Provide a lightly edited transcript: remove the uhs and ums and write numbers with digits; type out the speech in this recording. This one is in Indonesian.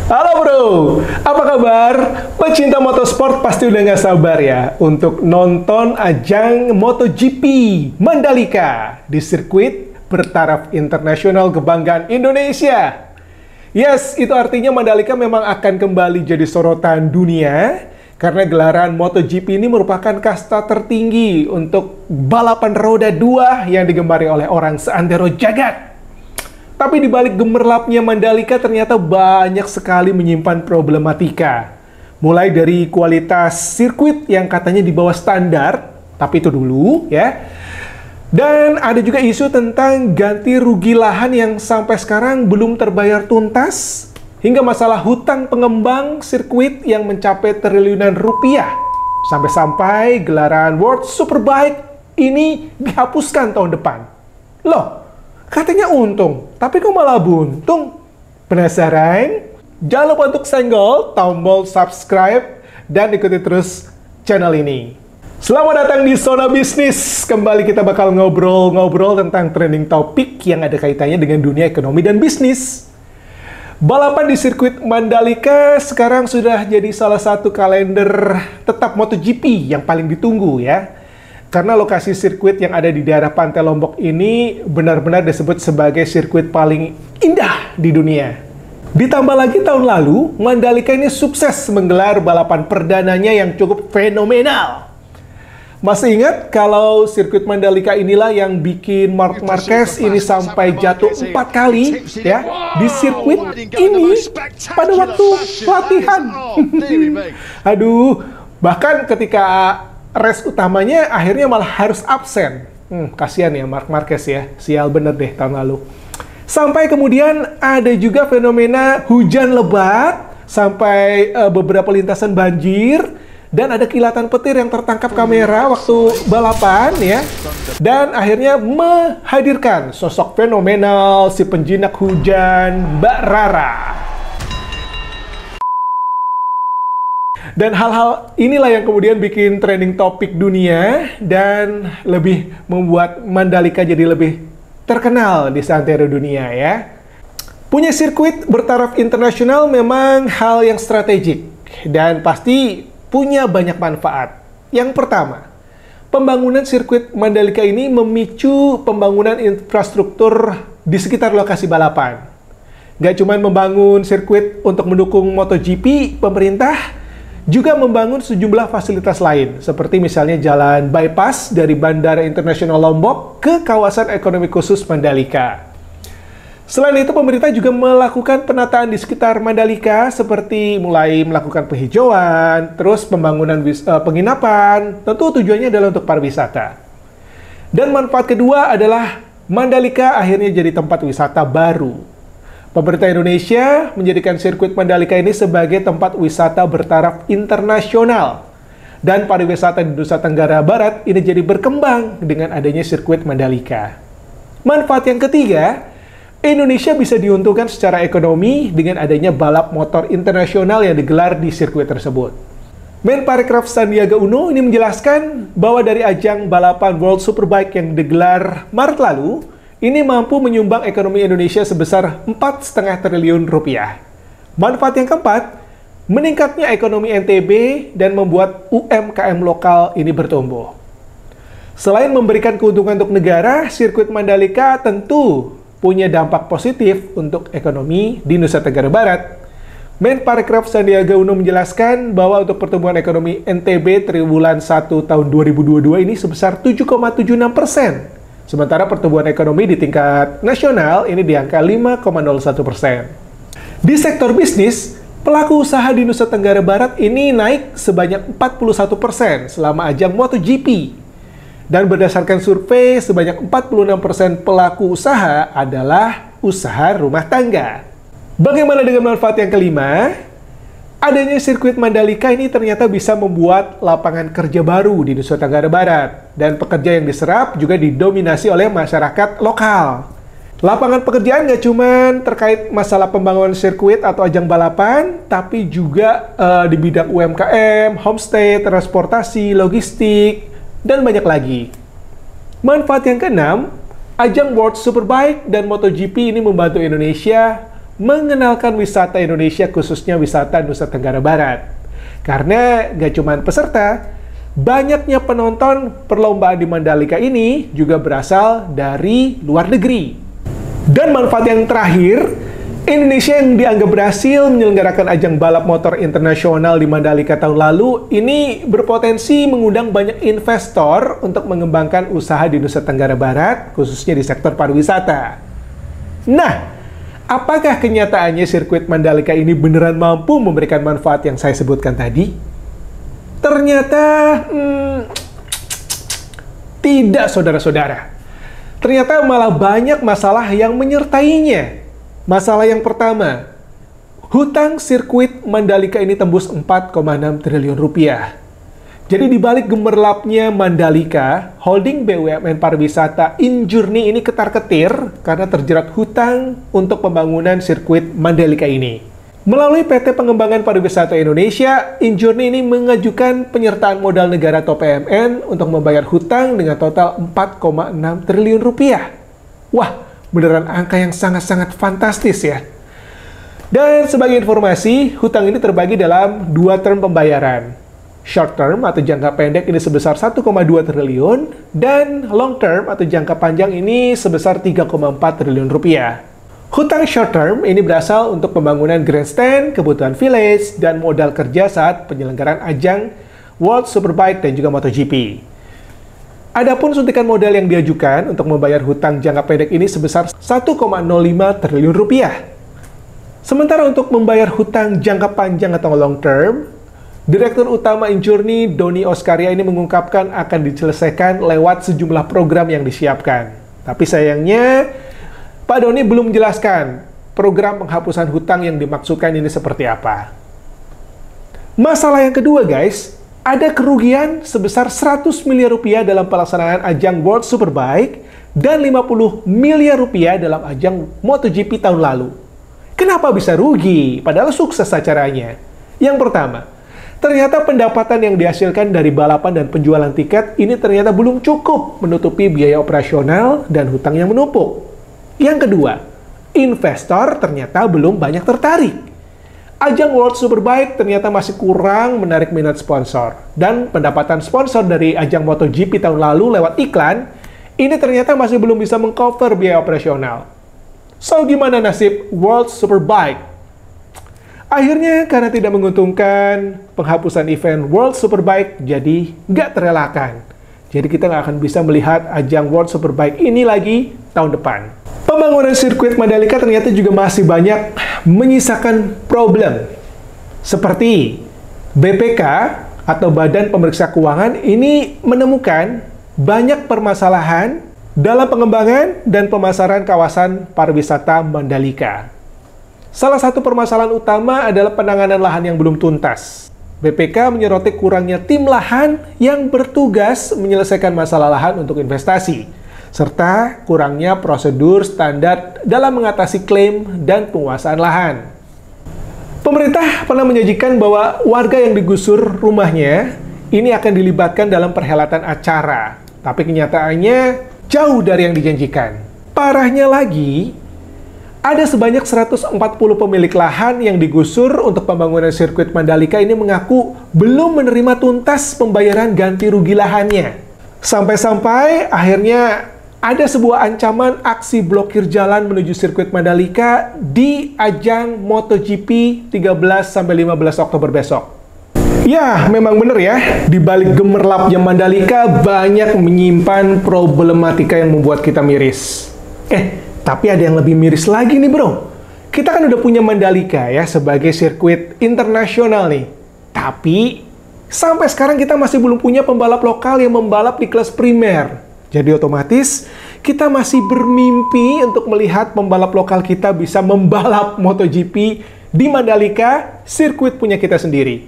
Halo bro, apa kabar? Pecinta motorsport pasti udah gak sabar ya untuk nonton ajang MotoGP Mandalika di sirkuit bertaraf internasional kebanggaan Indonesia. Yes, itu artinya Mandalika memang akan kembali jadi sorotan dunia karena gelaran MotoGP ini merupakan kasta tertinggi untuk balapan roda 2 yang digemari oleh orang seantero jagat. Tapi di balik gemerlapnya Mandalika ternyata banyak sekali menyimpan problematika. Mulai dari kualitas sirkuit yang katanya di bawah standar, tapi itu dulu ya. Dan ada juga isu tentang ganti rugi lahan yang sampai sekarang belum terbayar tuntas, hingga masalah hutang pengembang sirkuit yang mencapai triliunan rupiah. Sampai-sampai gelaran World Superbike ini dihapuskan tahun depan. Loh, katanya untung, tapi kok malah buntung? Penasaran? Jangan lupa untuk senggol tombol subscribe dan ikuti terus channel ini. Selamat datang di Zona Bisnis. Kembali kita bakal ngobrol-ngobrol tentang trending topik yang ada kaitannya dengan dunia ekonomi dan bisnis. Balapan di sirkuit Mandalika sekarang sudah jadi salah satu kalender tetap MotoGP yang paling ditunggu ya. Karena lokasi sirkuit yang ada di daerah Pantai Lombok ini benar-benar disebut sebagai sirkuit paling indah di dunia. Ditambah lagi tahun lalu, Mandalika ini sukses menggelar balapan perdananya yang cukup fenomenal. Masih ingat kalau sirkuit Mandalika inilah yang bikin Marc Marquez ini sampai jatuh 4 kali ya di sirkuit ini pada waktu latihan. Aduh, bahkan ketika race utamanya akhirnya malah harus absen. Kasihan ya Marc Marquez ya, sial bener deh tahun lalu. Sampai kemudian ada juga fenomena hujan lebat, sampai beberapa lintasan banjir, dan ada kilatan petir yang tertangkap kamera waktu balapan ya. Dan akhirnya menghadirkan sosok fenomenal si penjinak hujan Mbak Rara. Dan hal-hal inilah yang kemudian bikin trending topik dunia dan lebih membuat Mandalika jadi lebih terkenal di seantero dunia ya. Punya sirkuit bertaraf internasional memang hal yang strategik dan pasti punya banyak manfaat. Yang pertama, pembangunan sirkuit Mandalika ini memicu pembangunan infrastruktur di sekitar lokasi balapan. Gak cuma membangun sirkuit untuk mendukung MotoGP, pemerintah juga membangun sejumlah fasilitas lain, seperti misalnya jalan bypass dari Bandara Internasional Lombok ke kawasan ekonomi khusus Mandalika. Selain itu, pemerintah juga melakukan penataan di sekitar Mandalika, seperti mulai melakukan penghijauan, terus pembangunan penginapan, tentu tujuannya adalah untuk pariwisata. Dan manfaat kedua adalah Mandalika akhirnya jadi tempat wisata baru. Pemerintah Indonesia menjadikan sirkuit Mandalika ini sebagai tempat wisata bertaraf internasional. Dan pariwisata di Nusa Tenggara Barat ini jadi berkembang dengan adanya sirkuit Mandalika. Manfaat yang ketiga, Indonesia bisa diuntungkan secara ekonomi dengan adanya balap motor internasional yang digelar di sirkuit tersebut. Menparekraf Sandiaga Uno ini menjelaskan bahwa dari ajang balapan World Superbike yang digelar Maret lalu, ini mampu menyumbang ekonomi Indonesia sebesar 4,5 triliun rupiah. Manfaat yang keempat, meningkatnya ekonomi NTB dan membuat UMKM lokal ini bertumbuh. Selain memberikan keuntungan untuk negara, sirkuit Mandalika tentu punya dampak positif untuk ekonomi di Nusa Tenggara Barat. Menparekraf Sandiaga Uno menjelaskan bahwa untuk pertumbuhan ekonomi NTB triwulan 1 tahun 2022 ini sebesar 7,76%. Sementara pertumbuhan ekonomi di tingkat nasional ini di angka 5,01%. Di sektor bisnis, pelaku usaha di Nusa Tenggara Barat ini naik sebanyak 41% selama ajang MotoGP. Dan berdasarkan survei, sebanyak 46% pelaku usaha adalah usaha rumah tangga. Bagaimana dengan manfaat yang kelima? Adanya sirkuit Mandalika ini ternyata bisa membuat lapangan kerja baru di Nusa Tenggara Barat. Dan pekerja yang diserap juga didominasi oleh masyarakat lokal. Lapangan pekerjaan nggak cuma terkait masalah pembangunan sirkuit atau ajang balapan, tapi juga di bidang UMKM, homestay, transportasi, logistik, dan banyak lagi. Manfaat yang keenam, ajang World Superbike dan MotoGP ini membantu Indonesia mengenalkan wisata Indonesia, khususnya wisata Nusa Tenggara Barat. Karena gak cuma peserta, banyaknya penonton perlombaan di Mandalika ini juga berasal dari luar negeri. Dan manfaat yang terakhir, Indonesia yang dianggap berhasil menyelenggarakan ajang balap motor internasional di Mandalika tahun lalu, ini berpotensi mengundang banyak investor untuk mengembangkan usaha di Nusa Tenggara Barat, khususnya di sektor pariwisata. Nah, apakah kenyataannya sirkuit Mandalika ini beneran mampu memberikan manfaat yang saya sebutkan tadi? Ternyata, tidak, saudara-saudara. Ternyata malah banyak masalah yang menyertainya. Masalah yang pertama, hutang sirkuit Mandalika ini tembus 4,6 triliun rupiah. Jadi di balik gemerlapnya Mandalika, holding BUMN pariwisata Injourney ini ketar-ketir karena terjerat hutang untuk pembangunan sirkuit Mandalika ini. Melalui PT Pengembangan Pariwisata Indonesia, Injourney ini mengajukan penyertaan modal negara atau PMN untuk membayar hutang dengan total 4,6 triliun rupiah. Wah, beneran angka yang sangat-sangat fantastis ya. Dan sebagai informasi, hutang ini terbagi dalam 2 term pembayaran. Short term atau jangka pendek ini sebesar 1,2 triliun, dan long term atau jangka panjang ini sebesar 3,4 triliun rupiah. Hutang short term ini berasal untuk pembangunan grandstand, kebutuhan village, dan modal kerja saat penyelenggaraan ajang World Superbike dan juga MotoGP. Adapun suntikan modal yang diajukan untuk membayar hutang jangka pendek ini sebesar 1,05 triliun rupiah. Sementara untuk membayar hutang jangka panjang atau long term, Direktur Utama Injourney, Doni Oskaria ini mengungkapkan akan diselesaikan lewat sejumlah program yang disiapkan. Tapi sayangnya, Pak Doni belum menjelaskan program penghapusan hutang yang dimaksudkan ini seperti apa. Masalah yang kedua, guys, ada kerugian sebesar 100 miliar rupiah dalam pelaksanaan ajang World Superbike dan 50 miliar rupiah dalam ajang MotoGP tahun lalu. Kenapa bisa rugi? Padahal sukses acaranya. Yang pertama, ternyata pendapatan yang dihasilkan dari balapan dan penjualan tiket ini ternyata belum cukup menutupi biaya operasional dan hutang yang menumpuk. Yang kedua, investor ternyata belum banyak tertarik. Ajang World Superbike ternyata masih kurang menarik minat sponsor. Dan pendapatan sponsor dari ajang MotoGP tahun lalu lewat iklan, ini ternyata masih belum bisa mengcover biaya operasional. So, gimana nasib World Superbike? Akhirnya, karena tidak menguntungkan, penghapusan event World Superbike jadi nggak terelakkan. Jadi kita nggak akan bisa melihat ajang World Superbike ini lagi tahun depan. Pembangunan sirkuit Mandalika ternyata juga masih banyak menyisakan problem. Seperti BPK atau Badan Pemeriksa Keuangan ini menemukan banyak permasalahan dalam pengembangan dan pemasaran kawasan pariwisata Mandalika. Salah satu permasalahan utama adalah penanganan lahan yang belum tuntas. BPK menyoroti kurangnya tim lahan yang bertugas menyelesaikan masalah lahan untuk investasi, serta kurangnya prosedur standar dalam mengatasi klaim dan penguasaan lahan. Pemerintah pernah menjanjikan bahwa warga yang digusur rumahnya ini akan dilibatkan dalam perhelatan acara, tapi kenyataannya jauh dari yang dijanjikan. Parahnya lagi, ada sebanyak 140 pemilik lahan yang digusur untuk pembangunan sirkuit Mandalika ini mengaku belum menerima tuntas pembayaran ganti rugi lahannya. Sampai-sampai akhirnya ada sebuah ancaman aksi blokir jalan menuju sirkuit Mandalika di ajang MotoGP 13-15 Oktober besok. Ya, memang benar ya, di balik gemerlapnya Mandalika banyak menyimpan problematika yang membuat kita miris. Tapi ada yang lebih miris lagi nih bro. Kita kan udah punya Mandalika ya sebagai sirkuit internasional nih. Tapi sampai sekarang kita masih belum punya pembalap lokal yang membalap di kelas primer. Jadi otomatis kita masih bermimpi untuk melihat pembalap lokal kita bisa membalap MotoGP di Mandalika, sirkuit punya kita sendiri.